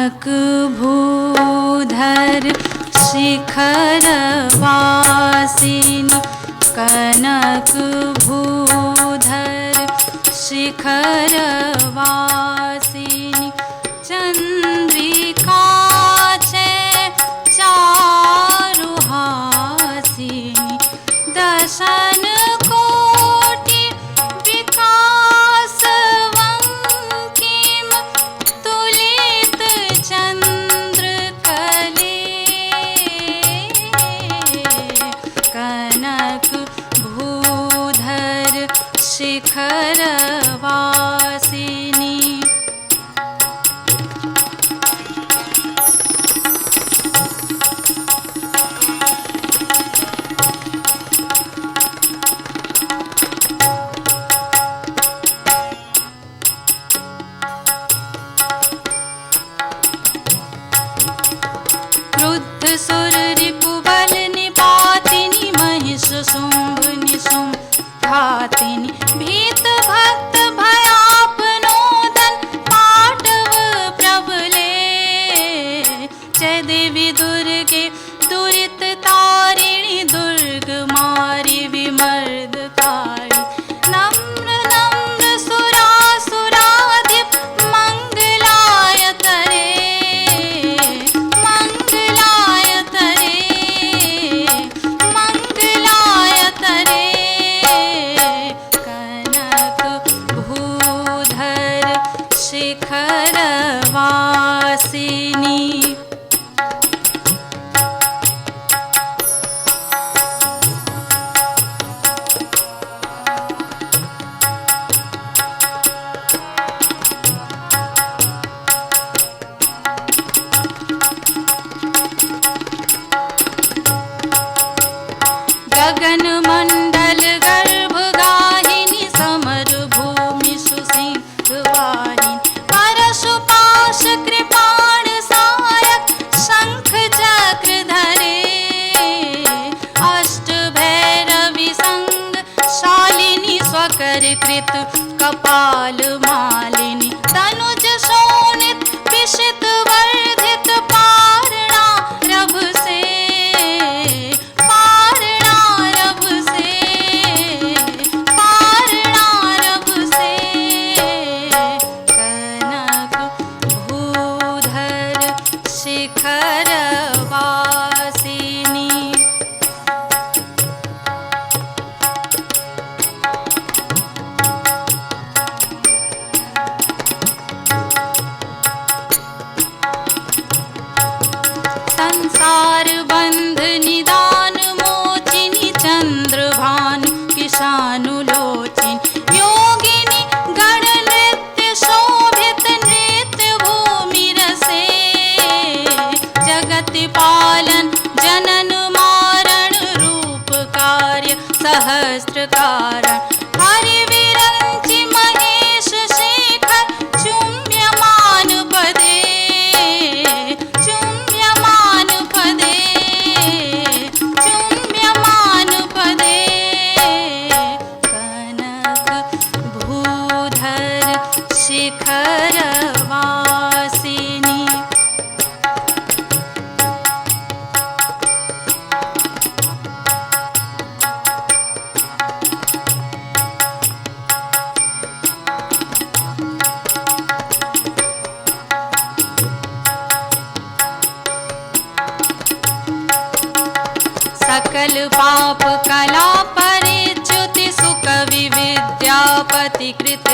कनक भूधर शिखर वासिनी कनक भूधर शिखर वासिनी चंद्रिका छे चारुहासिनी दशन कोटि विकास वंकिम तुलित चंद्र कले कनक भूधर शिखर वासिनी क्रुद्ध सुर रिपुबल निपातिनी महिष शुंभ निशुंभ घातिनी भीत भक्त भयापनोदन पाटव प्रबले जय देवी दुर्गे दुरित तारिणी दुर्ग मारी विमर्दकारी नम्र नम्र सुरासुराधिप मंगलाय तरे मंगलाय तरे मंगलाय तरे कनक भूधर शिखर वासिनी गगन मंडल गर्भ गाहिनी समर भूमि सुसिंह वाहिनी परशुपाश कृपाण सायक शंख चक्र धरे अष्ट भैरवी संग शालिनी स्वकर कृत कपाल मालिनी तनुज शोणित पिशित वर्धित पारणा रभ से कनक भूधर शिखर वासिनी संसार बंध निदान मोचिनी चंद्रभानु किशानुलोचिनी योगिनी गण नृत्य शोभित नृत्य भूमि रसे जगत पालन जनन मारण रूप कार्य सहस्त्र कारण हरि विरंचि महेश शेखर चुम्यमान पदे चुम्यमान पदे चुम्यमान पदे कनक भूधर शिखर वासिनी सकल पाप कला परिच्युति सुख विद्यापति कृत